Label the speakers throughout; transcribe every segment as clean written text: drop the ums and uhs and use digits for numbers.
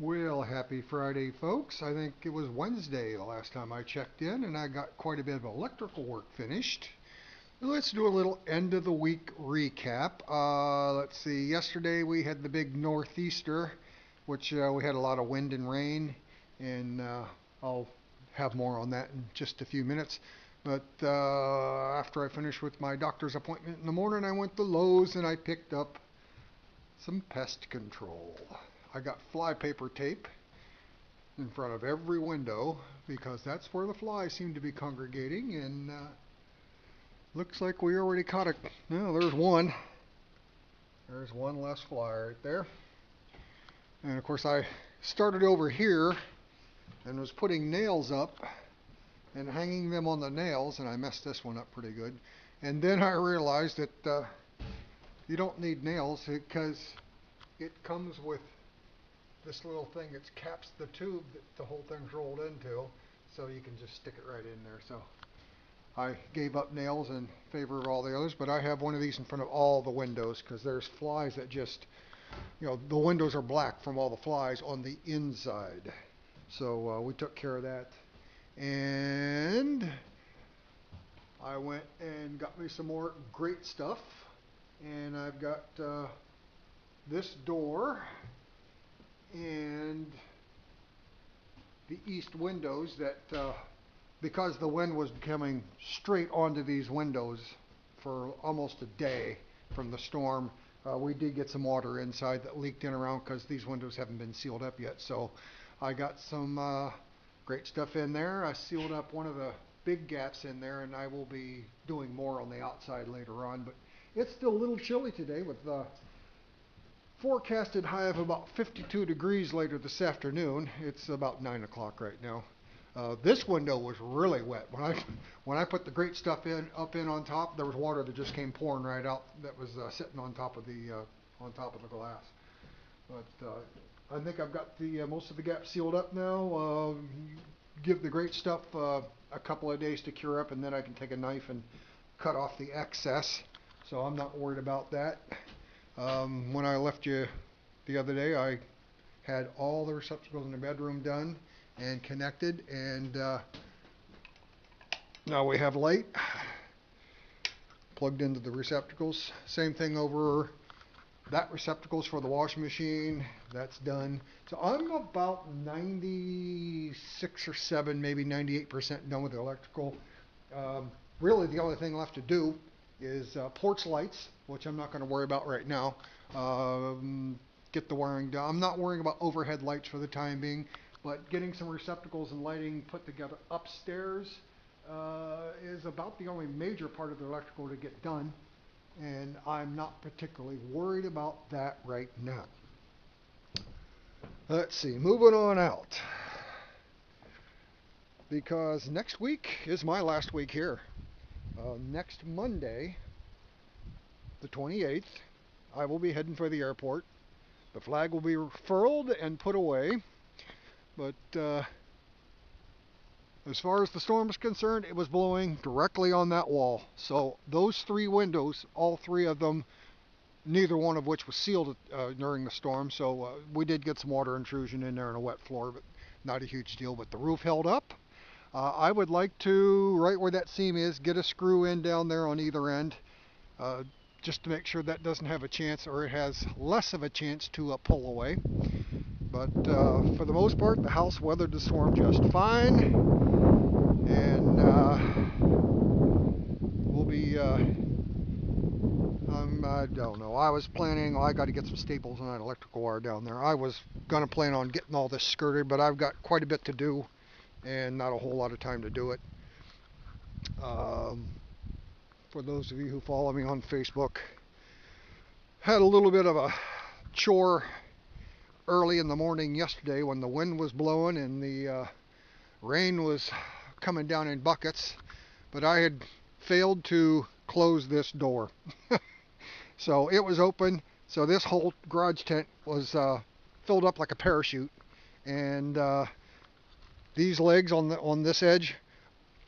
Speaker 1: Well, happy Friday, folks. I think it was Wednesday the last time I checked in, and I got quite a bit of electrical work finished. Let's do a little end of the week recap. Let's see, yesterday we had the big northeaster, which we had a lot of wind and rain, and I'll have more on that in just a few minutes. But after I finished with my doctor's appointment in the morning, I went to Lowe's and I picked up some pest control. I got flypaper tape in front of every window because that's where the flies seem to be congregating, and looks like we already caught it. No, there's one. There's one less fly right there. And of course I started over here and was putting nails up and hanging them on the nails, and I messed this one up pretty good. And then I realized that you don't need nails because it comes with this little thing that caps the tube that the whole thing's rolled into, so you can just stick it right in there. So I gave up nails in favor of all the others, but I have one of these in front of all the windows because there's flies that just, the windows are black from all the flies on the inside. So we took care of that. And I went and got me some more great stuff. And I've got this door and the east windows that because the wind was coming straight onto these windows for almost a day from the storm, we did get some water inside that leaked in around because these windows haven't been sealed up yet. So I got some great stuff in there. I sealed up one of the big gaps in there, and I will be doing more on the outside later on. But it's still a little chilly today with forecasted high of about 52 degrees later this afternoon. It's about 9 o'clock right now. This window was really wet. When I put the great stuff up in on top, there was water that just came pouring right out that was sitting on top of the glass. But I think I've got the most of the gaps sealed up now. Give the great stuff a couple of days to cure up, and then I can take a knife and cut off the excess. So I'm not worried about that. When I left you the other day, I had all the receptacles in the bedroom done and connected, and now we have light plugged into the receptacles. Same thing over that receptacles for the washing machine. That's done. So I'm about 96 or 7, maybe 98% done with the electrical. Really, the only thing left to do is porch lights, which I'm not going to worry about right now. Get the wiring done. I'm not worrying about overhead lights for the time being, but getting some receptacles and lighting put together upstairs is about the only major part of the electrical to get done, and I'm not particularly worried about that right now. Let's see, moving on out, because next week is my last week here. Next Monday, the 28th, I will be heading for the airport. The flag will be furled and put away. But as far as the storm is concerned, it was blowing directly on that wall. So those three windows, all three of them, neither one of which was sealed during the storm. So we did get some water intrusion in there on a wet floor, but not a huge deal. But the roof held up. I would like to, right where that seam is, get a screw in down there on either end, just to make sure that doesn't have a chance, or it has less of a chance to pull away. But for the most part, the house weathered the storm just fine, and we'll be, I don't know, I was planning, I got to get some staples and that electrical wire down there. I was going to plan on getting all this skirted, but I've got quite a bit to do and not a whole lot of time to do it. For those of you who follow me on Facebook, had a little bit of a chore early in the morning yesterday when the wind was blowing and the rain was coming down in buckets, but I had failed to close this door. So it was open, so this whole garage tent was filled up like a parachute, and these legs on this edge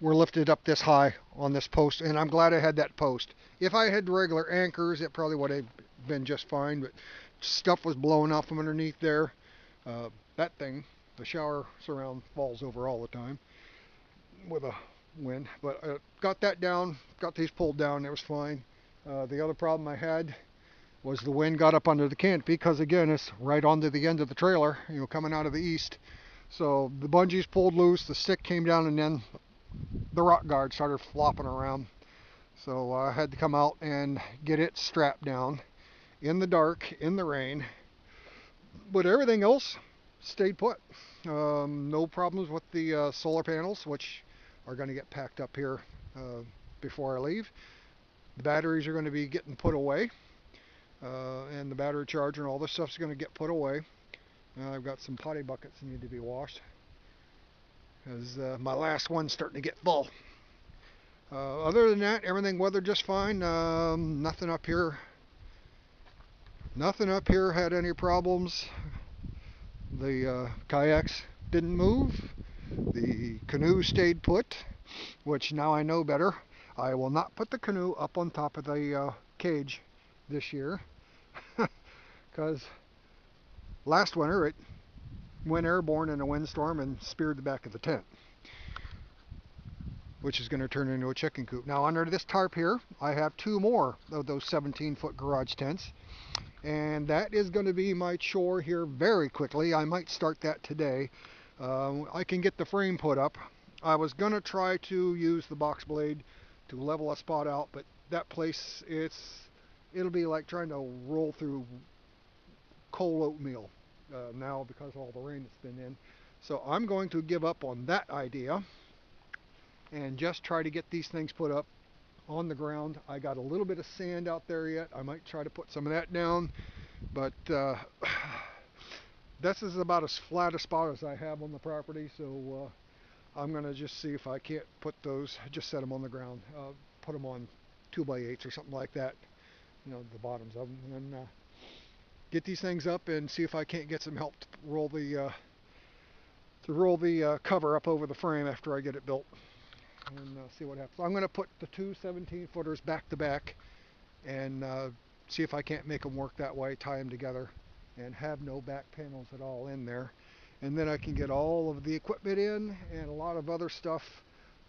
Speaker 1: were lifted up this high on this post, and I'm glad I had that post. If I had regular anchors, it probably would have been just fine, but stuff was blowing out from underneath there. that thing, the shower surround, falls over all the time with a wind. But I got that down, got these pulled down, it was fine. The other problem I had was the wind got up under the canopy, because again, it's right onto the end of the trailer, coming out of the east. So the bungees pulled loose, the stick came down, and then the rock guard started flopping around. So I had to come out and get it strapped down in the dark, in the rain. But everything else stayed put. No problems with the solar panels, which are going to get packed up here before I leave. The batteries are going to be getting put away, and the battery charger and all this stuff is going to get put away. I've got some potty buckets that need to be washed, because my last one's starting to get full. Other than that, everything weathered just fine. Nothing up here had any problems. The kayaks didn't move. The canoe stayed put, which now I know better. I will not put the canoe up on top of the cage this year, because last winter it went airborne in a windstorm and speared the back of the tent, which is going to turn into a chicken coop. Now under this tarp here, I have 2 more of those 17-foot garage tents, and that is going to be my chore here very quickly. I might start that today. I can get the frame put up. I was going to try to use the box blade to level a spot out, but that place, it'll be like trying to roll through cold oatmeal now, because of all the rain that's been in. So I'm going to give up on that idea and just try to get these things put up on the ground. I got a little bit of sand out there yet. I might try to put some of that down, but this is about as flat a spot as I have on the property, so I'm going to just see if I can't put those, just set them on the ground, put them on 2x8s or something like that, the bottoms of them, and get these things up and see if I can't get some help to roll the cover up over the frame after I get it built, and see what happens. I'm going to put the 2 17-footers back to back and see if I can't make them work that way, tie them together, and have no back panels at all in there. And then I can get all of the equipment in, and a lot of other stuff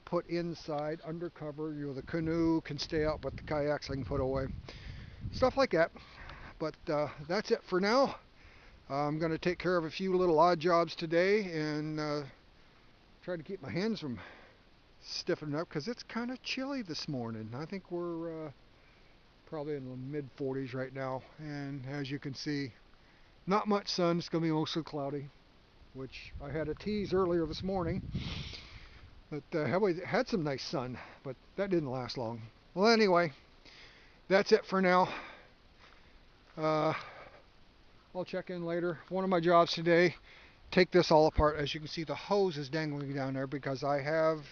Speaker 1: put inside, under cover. The canoe can stay out, but the kayaks I can put away. Stuff like that. But that's it for now. I'm going to take care of a few little odd jobs today, and try to keep my hands from stiffening up, because it's kind of chilly this morning. I think we're probably in the mid-40s right now, and as you can see, not much sun. It's going to be mostly cloudy, which I had a tease earlier this morning, but had some nice sun, but that didn't last long. Well, anyway, that's it for now. I'll check in later. One of my jobs today, take this all apart. As you can see, the hose is dangling down there, because I have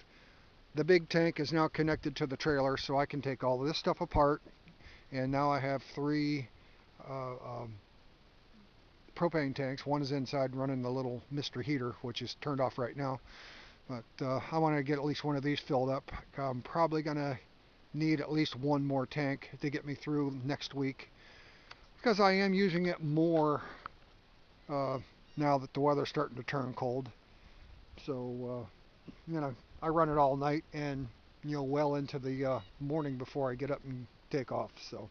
Speaker 1: the big tank is now connected to the trailer, so I can take all of this stuff apart, and now I have 3 propane tanks. One is inside running the little Mr. Heater, which is turned off right now, but I want to get at least one of these filled up. I'm probably going to need at least 1 more tank to get me through next week, because I am using it more now that the weather's starting to turn cold. So I run it all night and well into the morning before I get up and take off. So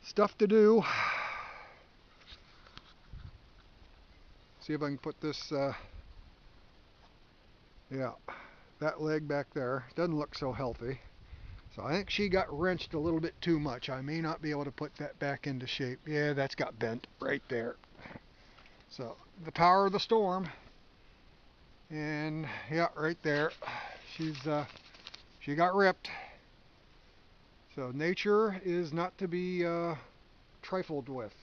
Speaker 1: stuff to do. See if I can put this yeah, that leg back there doesn't look so healthy, so I think she got wrenched a little bit too much. I may not be able to put that back into shape. Yeah, that's got bent right there. So the power of the storm, and yeah, right there, she got ripped. So nature is not to be trifled with.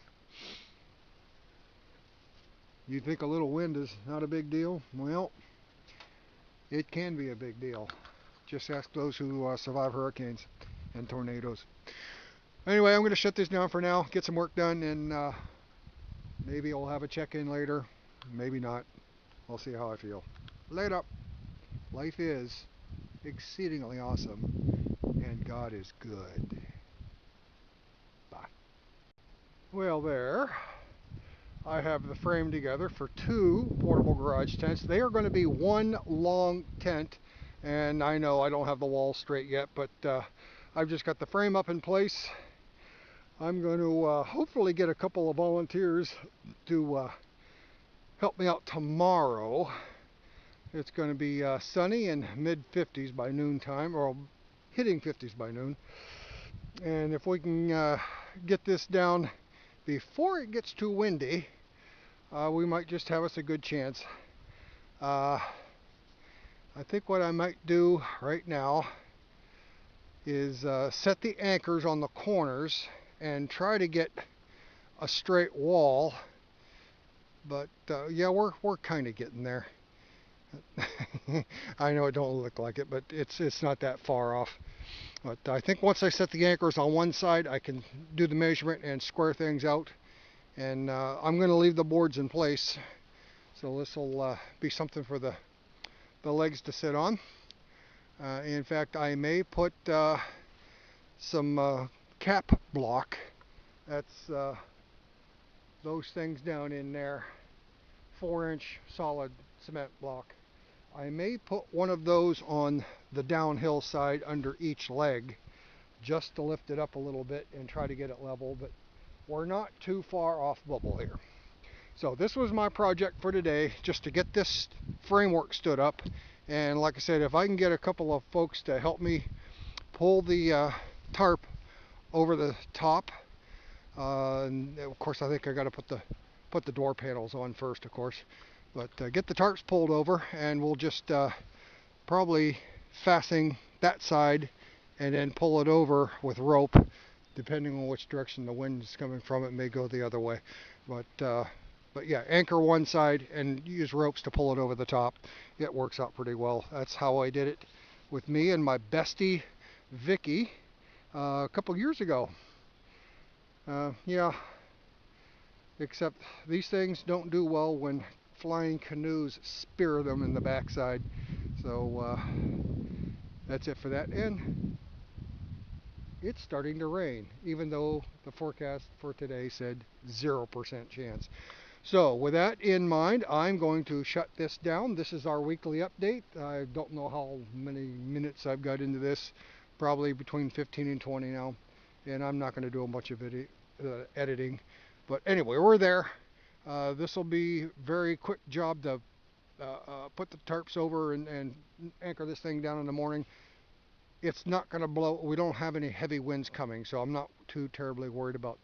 Speaker 1: You think a little wind is not a big deal? Well, it can be a big deal. Just ask those who survive hurricanes and tornadoes. Anyway, I'm going to shut this down for now, get some work done, and maybe I'll have a check-in later. Maybe not. I'll see how I feel. Later. Life is exceedingly awesome, and God is good. Bye. Well, there. I have the frame together for 2 portable garage tents. They are going to be one long tent, and I know I don't have the walls straight yet, but I've just got the frame up in place. I'm going to hopefully get a couple of volunteers to help me out tomorrow. It's going to be sunny and mid 50s by noontime, or hitting 50s by noon. And if we can get this down before it gets too windy, we might just have us a good chance. I think what I might do right now is set the anchors on the corners and try to get a straight wall. But yeah, we're kind of getting there. I know it don't look like it, but it's not that far off. But I think once I set the anchors on one side, I can do the measurement and square things out. And I'm going to leave the boards in place, so this will be something for the legs to sit on. In fact, I may put some cap block. That's those things down in there, 4-inch solid cement block. I may put one of those on the downhill side under each leg just to lift it up a little bit and try to get it level, but we're not too far off bubble here. So this was my project for today, just to get this framework stood up. And like I said, if I can get a couple of folks to help me pull the tarp over the top, and of course I think I got to put the door panels on first, of course. But get the tarps pulled over, and we'll just probably fasten that side and then pull it over with rope. Depending on which direction the wind is coming from, it may go the other way. But yeah, anchor one side and use ropes to pull it over the top. It works out pretty well. That's how I did it with me and my bestie Vicky a couple years ago. Yeah, except these things don't do well when flying canoes spear them in the backside. So that's it for that. And it's starting to rain, even though the forecast for today said 0% chance. So with that in mind, I'm going to shut this down. This is our weekly update. I don't know how many minutes I've got into this, probably between 15 and 20 now, and I'm not going to do a bunch of editing. But anyway, we're there. This will be a very quick job to put the tarps over and anchor this thing down in the morning. It's not going to blow. We don't have any heavy winds coming, so I'm not too terribly worried about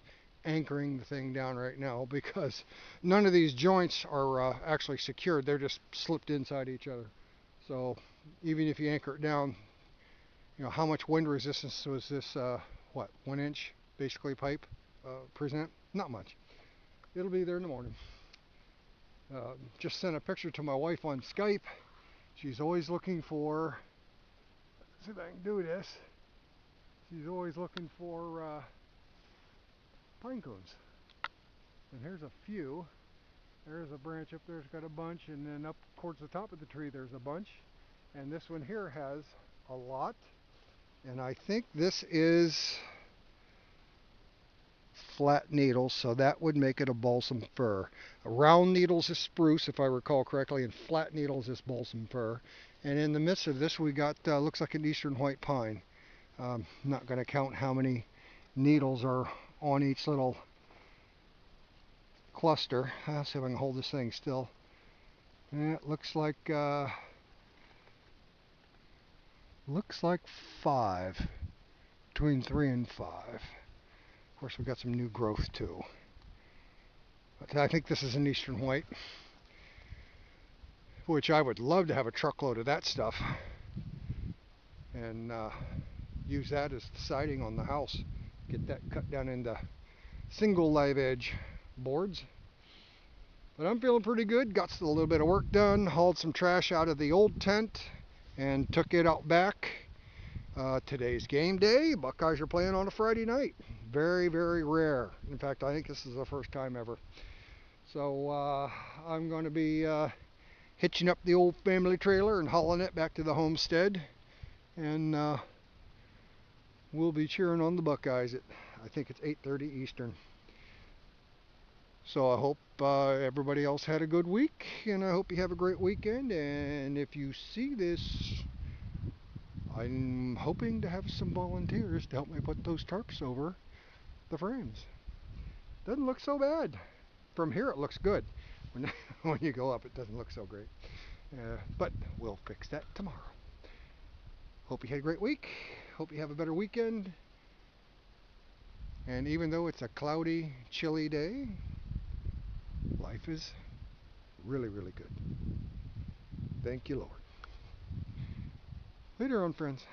Speaker 1: anchoring the thing down right now, because none of these joints are actually secured. They're just slipped inside each other. So even if you anchor it down, you know, how much wind resistance was this 1-inch basically pipe present? Not much. It'll be there in the morning. Just sent a picture to my wife on Skype. She's always looking for, let's see if I can do this. She's always looking for pine cones. And here's a few. There's a branch up there's got a bunch, and then up towards the top of the tree there's a bunch. And this one here has a lot. And I think this is flat needles, so that would make it a balsam fir. Round needles is spruce, if I recall correctly, and flat needles is balsam fir. And in the midst of this we got looks like an eastern white pine. I'm not going to count how many needles are on each little cluster. I'll see if I can hold this thing still. And it looks like 5, between 3 and 5. Of course, we've got some new growth too. But I think this is an eastern white, which I would love to have a truckload of that stuff and use that as the siding on the house. Get that cut down into single live edge boards. But I'm feeling pretty good. Got a little bit of work done, hauled some trash out of the old tent and took it out back. Today's game day. Buckeyes are playing on a Friday night. Very, very rare. In fact, I think this is the first time ever. So I'm going to be hitching up the old family trailer and hauling it back to the homestead. And we'll be cheering on the Buckeyes at, I think it's 8:30 Eastern. So I hope everybody else had a good week, and I hope you have a great weekend. And if you see this, I'm hoping to have some volunteers to help me put those tarps over the frames. Doesn't look so bad. From here it looks good. When, when you go up it doesn't look so great. But we'll fix that tomorrow. Hope you had a great week. Hope you have a better weekend. And even though it's a cloudy, chilly day, life is really, really good. Thank you, Lord. Later on, friends.